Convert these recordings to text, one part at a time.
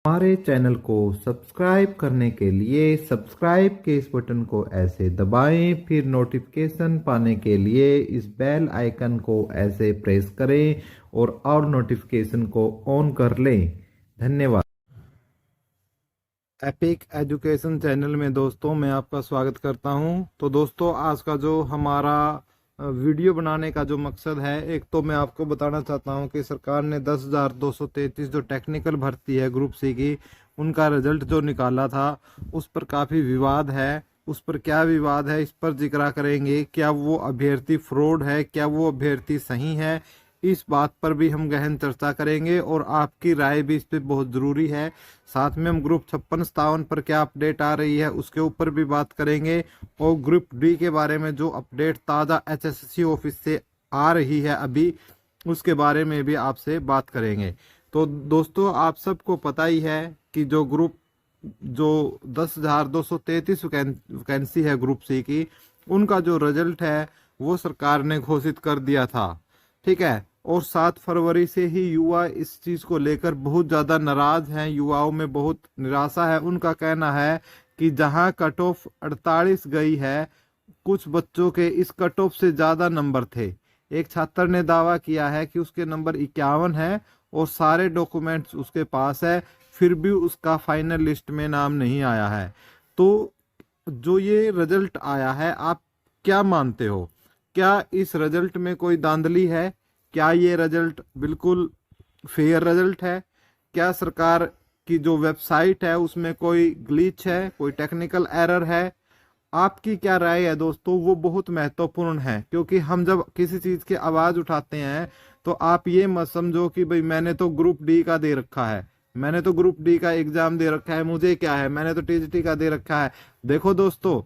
हमारे चैनल को सब्सक्राइब करने के लिए सब्सक्राइब के इस बटन को ऐसे दबाएं, फिर नोटिफिकेशन पाने के लिए इस बेल आइकन को ऐसे प्रेस करें और नोटिफिकेशन को ऑन कर लें। धन्यवाद। एपिक एजुकेशन चैनल में दोस्तों मैं आपका स्वागत करता हूं। तो दोस्तों आज का जो हमारा वीडियो बनाने का जो मकसद है, एक तो मैं आपको बताना चाहता हूं कि सरकार ने 10,233 जो टेक्निकल भर्ती है ग्रुप सी की, उनका रिजल्ट जो निकाला था उस पर काफ़ी विवाद है। उस पर क्या विवाद है इस पर जिक्र करेंगे। क्या वो अभ्यर्थी फ्रॉड है, क्या वो अभ्यर्थी सही है, इस बात पर भी हम गहन चर्चा करेंगे और आपकी राय भी इस पर बहुत ज़रूरी है। साथ में हम ग्रुप 56-57 पर क्या अपडेट आ रही है उसके ऊपर भी बात करेंगे और ग्रुप डी के बारे में जो अपडेट ताज़ा एचएससी ऑफिस से आ रही है अभी, उसके बारे में भी आपसे बात करेंगे। तो दोस्तों आप सबको पता ही है कि जो 10,233 वैकेंसी है ग्रुप सी की, उनका जो रिजल्ट है वो सरकार ने घोषित कर दिया था। ठीक है, और 7 फरवरी से ही युवा इस चीज़ को लेकर बहुत ज़्यादा नाराज़ हैं। युवाओं में बहुत निराशा है। उनका कहना है कि जहां कट ऑफ 48 गई है, कुछ बच्चों के इस कट ऑफ से ज़्यादा नंबर थे। एक छात्र ने दावा किया है कि उसके नंबर 51 है और सारे डॉक्यूमेंट्स उसके पास है, फिर भी उसका फाइनल लिस्ट में नाम नहीं आया है। तो जो ये रिजल्ट आया है, आप क्या मानते हो? क्या इस रिजल्ट में कोई धांधली है? क्या ये रिजल्ट बिल्कुल फेयर रिजल्ट है? क्या सरकार की जो वेबसाइट है उसमें कोई ग्लिच है, कोई टेक्निकल एरर है? आपकी क्या राय है दोस्तों? वो बहुत महत्वपूर्ण है, क्योंकि हम जब किसी चीज़ की आवाज़ उठाते हैं तो आप ये मत समझो कि भाई मैंने तो ग्रुप डी का दे रखा है, मैंने तो ग्रुप डी का एग्ज़ाम दे रखा है, मुझे क्या है, मैंने तो टीजीटी का दे रखा है। देखो दोस्तों,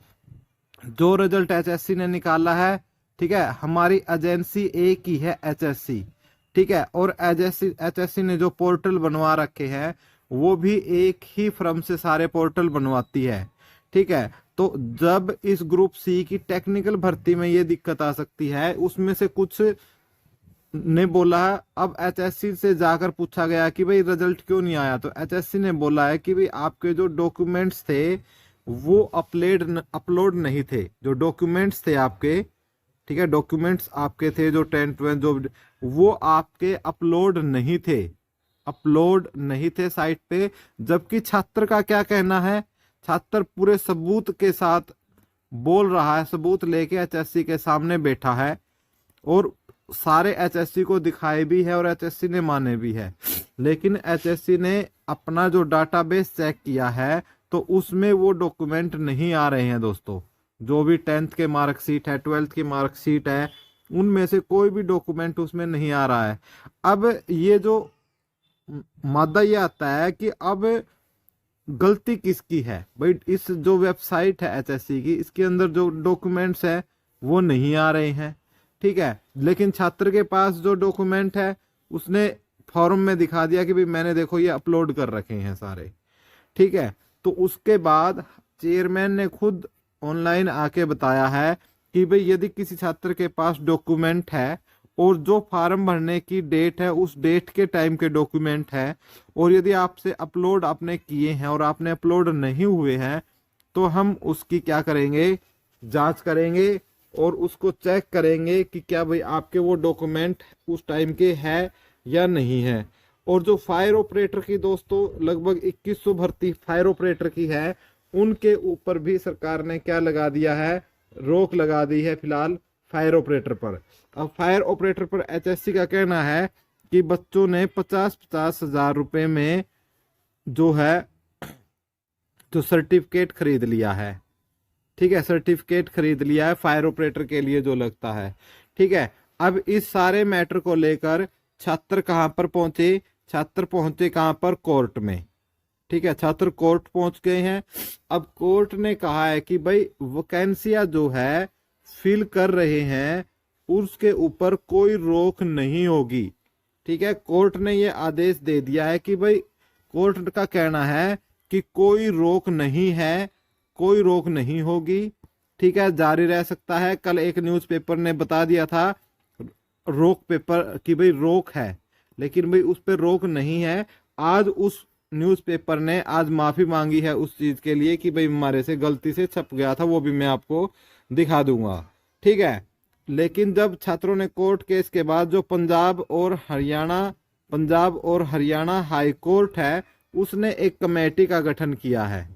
जो रिजल्ट एचएससी ने निकाला है, ठीक है, हमारी एजेंसी एक ही है एचएससी, ठीक है, और एचएससी ने जो पोर्टल बनवा रखे हैं वो भी एक ही फर्म से सारे पोर्टल बनवाती है। ठीक है, तो जब इस ग्रुप सी की टेक्निकल भर्ती में ये दिक्कत आ सकती है, उसमें से कुछ ने बोला, अब एचएससी से जाकर पूछा गया कि भाई रिजल्ट क्यों नहीं आया, तो एचएससी ने बोला है कि भाई आपके जो डॉक्यूमेंट्स थे वो अपलोड नहीं थे। जो डॉक्यूमेंट्स थे आपके, ठीक है, डॉक्यूमेंट्स आपके थे जो 10th जो, वो आपके अपलोड नहीं थे साइट पे। जबकि छात्र का क्या कहना है? छात्र पूरे सबूत के साथ बोल रहा है, सबूत लेके एचएससी के सामने बैठा है और सारे एचएससी को दिखाए भी है और एचएससी ने माने भी है। लेकिन एचएससी ने अपना जो डाटाबेस चेक किया है तो उसमें वो डॉक्यूमेंट नहीं आ रहे हैं दोस्तों। जो भी 10th के मार्कशीट है, 12th की मार्कशीट है, उनमें से कोई भी डॉक्यूमेंट उसमें नहीं आ रहा है। अब ये जो मादा ये आता है कि अब गलती किसकी है भाई? इस जो वेबसाइट है एचएससी की, इसके अंदर जो डॉक्यूमेंट्स है वो नहीं आ रहे हैं। ठीक है, लेकिन छात्र के पास जो डॉक्यूमेंट है उसने फॉर्म में दिखा दिया कि भाई मैंने देखो ये अपलोड कर रखे हैं सारे। ठीक है, तो उसके बाद चेयरमैन ने खुद ऑनलाइन आके बताया है कि भाई यदि किसी छात्र के पास डॉक्यूमेंट है और जो फॉर्म भरने की डेट है उस डेट के टाइम के डॉक्यूमेंट है, और यदि आपसे अपलोड आपने किए हैं और आपने अपलोड नहीं हुए हैं, तो हम उसकी क्या करेंगे? जांच करेंगे और उसको चेक करेंगे कि क्या भाई आपके वो डॉक्यूमेंट उस टाइम के है या नहीं है। और जो फायर ऑपरेटर की दोस्तों लगभग 2100 भर्ती फायर ऑपरेटर की है, उनके ऊपर भी सरकार ने क्या लगा दिया है? रोक लगा दी है फिलहाल फायर ऑपरेटर पर। अब फायर ऑपरेटर पर एचएससी का कहना है कि बच्चों ने 50-50 हजार रुपए में जो है जो सर्टिफिकेट खरीद लिया है। ठीक है, सर्टिफिकेट खरीद लिया है फायर ऑपरेटर के लिए जो लगता है। ठीक है, अब इस सारे मैटर को लेकर छात्र कहां पर पहुंचे? छात्र पहुंचे कहां पर? कोर्ट में। ठीक है, छात्र कोर्ट पहुंच गए हैं। अब कोर्ट ने कहा है कि भाई वैकेंसियां जो है फिल कर रहे हैं उसके ऊपर कोई रोक नहीं होगी। ठीक है, कोर्ट ने ये आदेश दे दिया है कि भाई कोर्ट का कहना है कि कोई रोक नहीं है, कोई रोक नहीं होगी। ठीक है, जारी रह सकता है। कल एक न्यूज़पेपर ने बता दिया था रोक पेपर कि भाई रोक है, लेकिन भाई उस पर रोक नहीं है। आज उस न्यूज़पेपर ने आज माफी मांगी है उस चीज के लिए कि भाई हमारे से गलती से छप गया था, वो भी मैं आपको दिखा दूंगा। ठीक है, लेकिन जब छात्रों ने कोर्ट केस के बाद जो पंजाब और हरियाणा हाई कोर्ट है, उसने एक कमेटी का गठन किया है।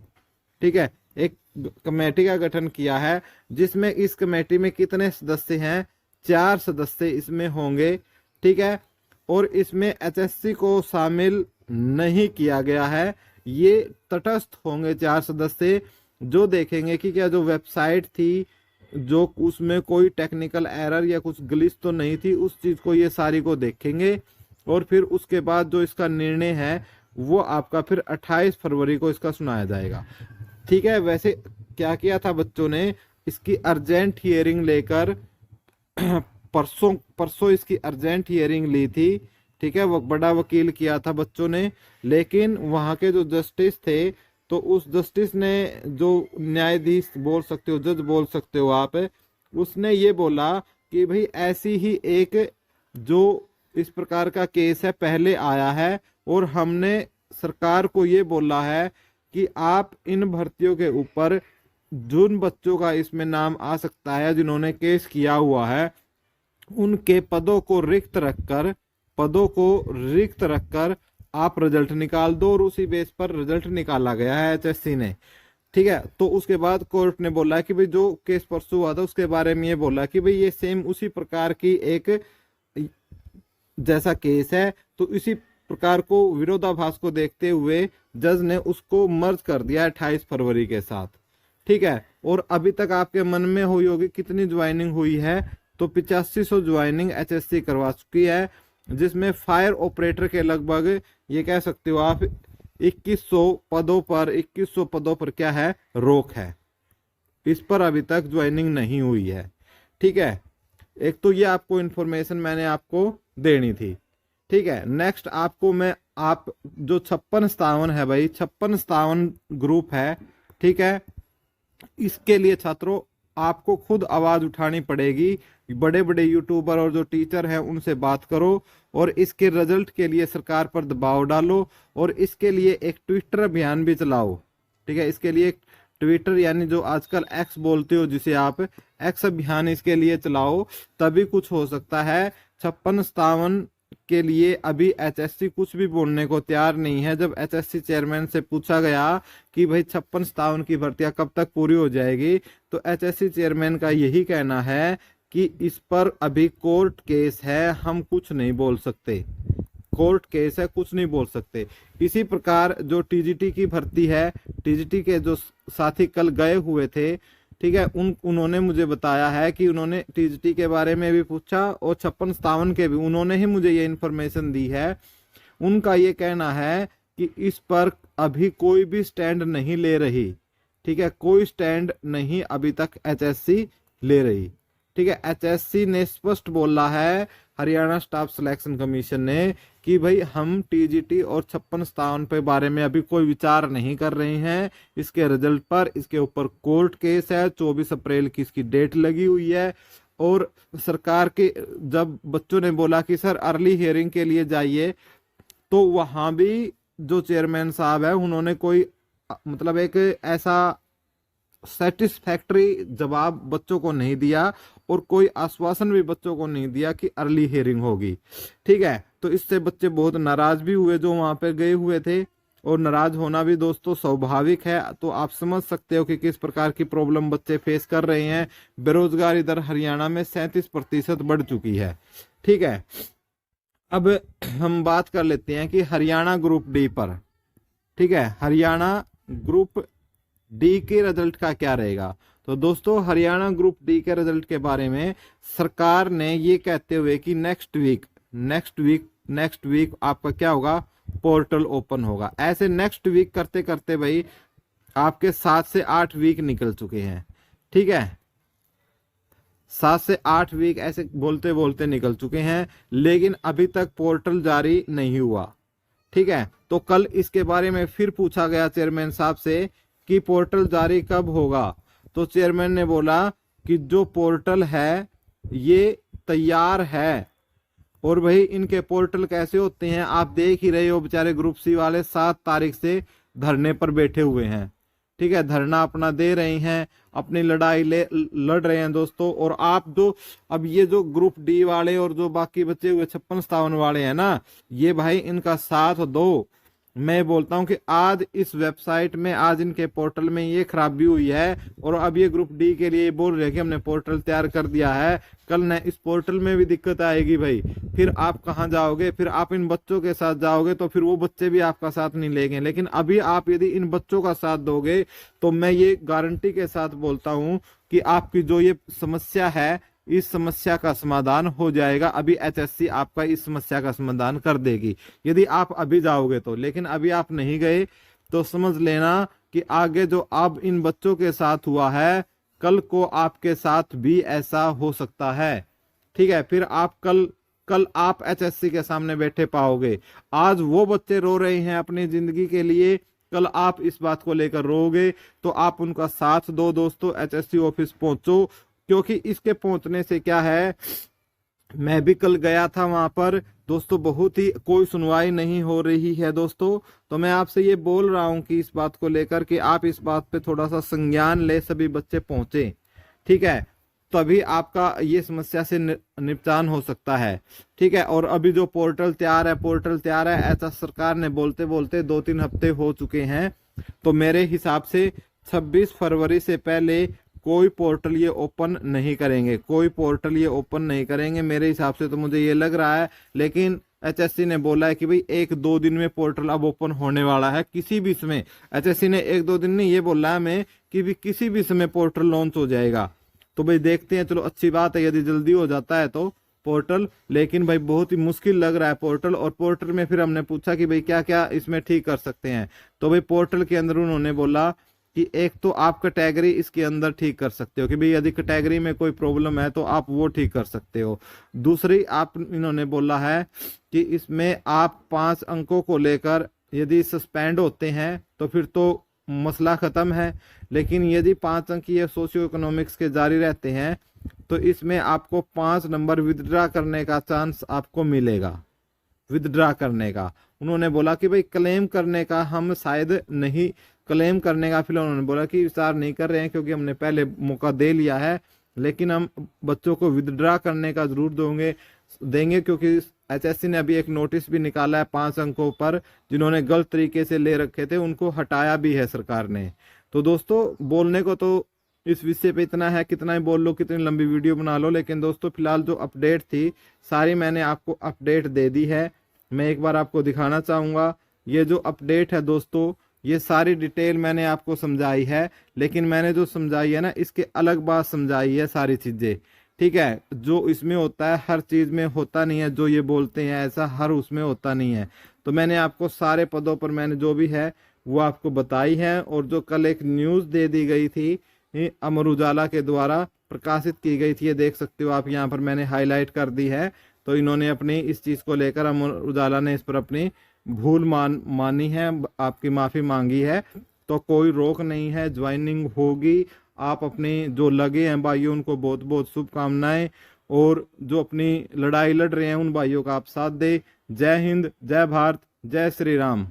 ठीक है, एक कमेटी का गठन किया है, जिसमें इस कमेटी में कितने सदस्य हैं? 4 सदस्य इसमें होंगे। ठीक है, और इसमें एचएससी को शामिल नहीं किया गया है। ये तटस्थ होंगे 4 सदस्य, जो देखेंगे कि क्या जो वेबसाइट थी, जो उसमें कोई टेक्निकल एरर या कुछ ग्लिच तो नहीं थी, उस चीज को ये सारी को देखेंगे। और फिर उसके बाद जो इसका निर्णय है वो आपका फिर 28 फरवरी को इसका सुनाया जाएगा। ठीक है, वैसे क्या किया था बच्चों ने, इसकी अर्जेंट हियरिंग लेकर परसों इसकी अर्जेंट हियरिंग ली थी। ठीक है, वो बड़ा वकील किया था बच्चों ने, लेकिन वहां के जो जस्टिस थे, तो उस जस्टिस ने, जो न्यायाधीश बोल सकते हो, जज बोल सकते हो आप, उसने ये बोला कि भाई ऐसी ही एक जो इस प्रकार का केस है पहले आया है, और हमने सरकार को ये बोला है कि आप इन भर्तियों के ऊपर जिन बच्चों का इसमें नाम आ सकता है जिन्होंने केस किया हुआ है, उनके पदों को रिक्त रखकर आप रिजल्ट निकाल दो। और उसी बेस पर रिजल्ट निकाला गया है एचएससी ने। ठीक है, तो उसके बाद कोर्ट ने बोला कि भाई जो केस परसों हुआ था उसके बारे में ये बोला कि भाई ये सेम उसी प्रकार की एक जैसा केस है, तो इसी प्रकार को विरोधाभास को देखते हुए जज ने उसको मर्ज कर दिया 28 फरवरी के साथ। ठीक है, और अभी तक आपके मन में हुई होगी कितनी ज्वाइनिंग हुई है, तो 8500 ज्वाइनिंग एचएससी करवा चुकी है, जिसमें फायर ऑपरेटर के लगभग ये कह सकते हो आप 2100 पदों पर क्या है, रोक है। इस पर अभी तक ज्वाइनिंग नहीं हुई है। ठीक है, एक तो ये आपको इंफॉर्मेशन मैंने आपको देनी थी। ठीक है, नेक्स्ट आपको मैं आप जो 5657 है भाई, 5657 ग्रुप है। ठीक है, इसके लिए छात्रों आपको खुद आवाज उठानी पड़ेगी। बड़े बड़े यूट्यूबर और जो टीचर हैं उनसे बात करो, और इसके रिजल्ट के लिए सरकार पर दबाव डालो, और इसके लिए एक ट्विटर अभियान भी चलाओ। ठीक है, इसके लिए ट्विटर यानी जो आजकल एक्स बोलते हो जिसे आप, एक्स अभियान इसके लिए चलाओ, तभी कुछ हो सकता है। 5657 के लिए अभी एचएससी कुछ भी बोलने को तैयार नहीं है। जब एचएससी चेयरमैन से पूछा गया कि भाई 5657 की भर्तियां कब तक पूरी हो जाएगी, तो एचएससी चेयरमैन का यही कहना है कि इस पर अभी कोर्ट केस है, हम कुछ नहीं बोल सकते। कोर्ट केस है, कुछ नहीं बोल सकते। इसी प्रकार जो टीजीटी की भर्ती है, टीजीटी के जो साथी कल गए हुए थे, ठीक है, उन्होंने मुझे बताया है कि उन्होंने टीजीटी के बारे में भी पूछा, और 5657 के भी उन्होंने ही मुझे ये इन्फॉर्मेशन दी है। उनका ये कहना है कि इस पर अभी कोई भी स्टैंड नहीं ले रही। ठीक है, कोई स्टैंड नहीं अभी तक एचएससी ले रही। ठीक है, एचएससी ने स्पष्ट बोला है, हरियाणा स्टाफ सिलेक्शन कमीशन ने, कि भाई हम टीजीटी और 5657 पे बारे में अभी कोई विचार नहीं कर रहे हैं। इसके रिजल्ट पर, इसके ऊपर कोर्ट केस है, 24 अप्रैल की इसकी डेट लगी हुई है। और सरकार के जब बच्चों ने बोला कि सर अर्ली हियरिंग के लिए जाइए, तो वहां भी जो चेयरमैन साहब है उन्होंने कोई मतलब एक ऐसा सेटिस्फैक्टरी जवाब बच्चों को नहीं दिया, और कोई आश्वासन भी बच्चों को नहीं दिया कि अर्ली हियरिंग होगी। ठीक है, तो इससे बच्चे बहुत नाराज भी हुए जो वहां पे गए हुए थे, और नाराज होना भी दोस्तों स्वाभाविक है। तो आप समझ सकते हो कि किस प्रकार की प्रॉब्लम बच्चे फेस कर रहे हैं। बेरोजगारी दर हरियाणा में 37% बढ़ चुकी है। ठीक है, अब हम बात कर लेते हैं कि हरियाणा ग्रुप डी पर। ठीक है, हरियाणा ग्रुप डी के रिजल्ट का क्या रहेगा। तो दोस्तों हरियाणा ग्रुप डी के रिजल्ट के बारे में सरकार ने ये कहते हुए कि नेक्स्ट वीक आपका क्या होगा, पोर्टल ओपन होगा। ऐसे नेक्स्ट वीक करते करते भाई आपके 7 से 8 वीक निकल चुके हैं। ठीक है, 7 से 8 वीक ऐसे बोलते बोलते निकल चुके हैं, लेकिन अभी तक पोर्टल जारी नहीं हुआ। ठीक है, तो कल इसके बारे में फिर पूछा गया चेयरमैन साहब से कि पोर्टल जारी कब होगा। तो चेयरमैन ने बोला कि जो पोर्टल है ये तैयार है, और भाई इनके पोर्टल कैसे होते हैं आप देख ही रहे हो, बेचारे ग्रुप सी वाले 7 तारीख से धरने पर बैठे हुए हैं। ठीक है, धरना अपना दे रहे हैं, अपनी लड़ाई लड़ रहे हैं दोस्तों। और आप जो अब ये जो ग्रुप डी वाले और जो बाकी बचे हुए 56-57 वाले हैं ना, ये भाई इनका साथ दो। मैं बोलता हूं कि आज इस वेबसाइट में, आज इनके पोर्टल में ये खराबी हुई है और अब ये ग्रुप डी के लिए बोल रहे हैं कि हमने पोर्टल तैयार कर दिया है, कल न इस पोर्टल में भी दिक्कत आएगी भाई। फिर आप कहाँ जाओगे? फिर आप इन बच्चों के साथ जाओगे तो फिर वो बच्चे भी आपका साथ नहीं लेंगे। लेकिन अभी आप यदि इन बच्चों का साथ दोगे तो मैं ये गारंटी के साथ बोलता हूं कि आपकी जो ये समस्या है, इस समस्या का समाधान हो जाएगा। अभी एचएससी आपका इस समस्या का समाधान कर देगी यदि आप अभी जाओगे तो। लेकिन अभी आप नहीं गए तो समझ लेना कि आगे जो अब इन बच्चों के साथ हुआ है, कल को आपके साथ भी ऐसा हो सकता है। ठीक है, फिर आप कल आप एचएससी के सामने बैठे पाओगे। आज वो बच्चे रो रहे हैं अपनी जिंदगी के लिए, कल आप इस बात को लेकर रोगे तो आप उनका साथ दो दोस्तों, एचएससी ऑफिस पहुंचो। क्योंकि इसके पहुंचने से क्या है, मैं भी कल गया था वहां पर दोस्तों, बहुत ही कोई सुनवाई नहीं हो रही है दोस्तों। तो मैं आपसे ये बोल रहा हूं कि इस बात को लेकर कि आप इस बात पे थोड़ा सा संज्ञान ले, सभी बच्चे पहुंचे। ठीक है, तभी आपका ये समस्या से निपटान हो सकता है। ठीक है, और अभी जो पोर्टल तैयार है ऐसा सरकार ने बोलते बोलते 2-3 हफ्ते हो चुके हैं। तो मेरे हिसाब से 26 फरवरी से पहले कोई पोर्टल ये ओपन नहीं करेंगे मेरे हिसाब से, तो मुझे ये लग रहा है। लेकिन एचएससी ने बोला है कि भाई 1-2 दिन में पोर्टल अब ओपन होने वाला है, किसी भी समय। एचएससी ने 1-2 दिन नहीं, ये बोला है मैं कि भी किसी भी समय पोर्टल लॉन्च हो जाएगा। तो भाई देखते हैं, चलो अच्छी बात है यदि जल्दी हो जाता है तो पोर्टल। लेकिन भाई बहुत ही मुश्किल लग रहा है पोर्टल। और पोर्टल में फिर हमने पूछा कि भाई क्या क्या इसमें ठीक कर सकते हैं, तो भाई पोर्टल के अंदर उन्होंने बोला कि एक तो आप कैटेगरी इसके अंदर ठीक कर सकते हो कि भाई यदि कैटेगरी में कोई प्रॉब्लम है तो आप वो ठीक कर सकते हो। दूसरी आप इन्होंने बोला है कि इसमें आप 5 अंकों को लेकर यदि सस्पेंड होते हैं तो फिर तो मसला खत्म है। लेकिन यदि 5 अंक ये सोशियो इकोनॉमिक्स के जारी रहते हैं तो इसमें आपको 5 नंबर विदड्रा करने का चांस आपको मिलेगा, विदड्रा करने का। उन्होंने बोला कि भाई क्लेम करने का हम शायद नहीं, क्लेम करने का फिलहाल उन्होंने बोला कि विचार नहीं कर रहे हैं क्योंकि हमने पहले मौका दे लिया है। लेकिन हम बच्चों को विदड्रा करने का जरूर देंगे क्योंकि एचएससी ने अभी एक नोटिस भी निकाला है 5 अंकों पर, जिन्होंने गलत तरीके से ले रखे थे उनको हटाया भी है सरकार ने। तो दोस्तों बोलने को तो इस विषय पे इतना है, कितना ही बोल लो, कितनी लंबी वीडियो बना लो। लेकिन दोस्तों फिलहाल जो अपडेट थी सारी मैंने आपको अपडेट दे दी है। मैं एक बार आपको दिखाना चाहूँगा, ये जो अपडेट है दोस्तों, ये सारी डिटेल मैंने आपको समझाई है। लेकिन मैंने जो समझाई है ना, इसके अलग बात समझाई है सारी चीज़ें। ठीक है, जो इसमें होता है हर चीज़ में होता नहीं है, जो ये बोलते हैं ऐसा हर उसमें होता नहीं है। तो मैंने आपको सारे पदों पर मैंने जो भी है वो आपको बताई है। और जो कल एक न्यूज़ दे दी गई थी अमर उजाला के द्वारा प्रकाशित की गई थी, ये देख सकते हो आप, यहाँ पर मैंने हाईलाइट कर दी है। तो इन्होंने अपनी इस चीज़ को लेकर, अमर उजाला ने इस पर अपनी भूल मानी है, आपकी माफ़ी मांगी है। तो कोई रोक नहीं है, ज्वाइनिंग होगी। आप अपने जो लगे हैं भाइयों उनको बहुत बहुत शुभकामनाएं। और जो अपनी लड़ाई लड़ रहे हैं उन भाइयों का आप साथ दे। जय हिंद, जय भारत, जय श्री राम।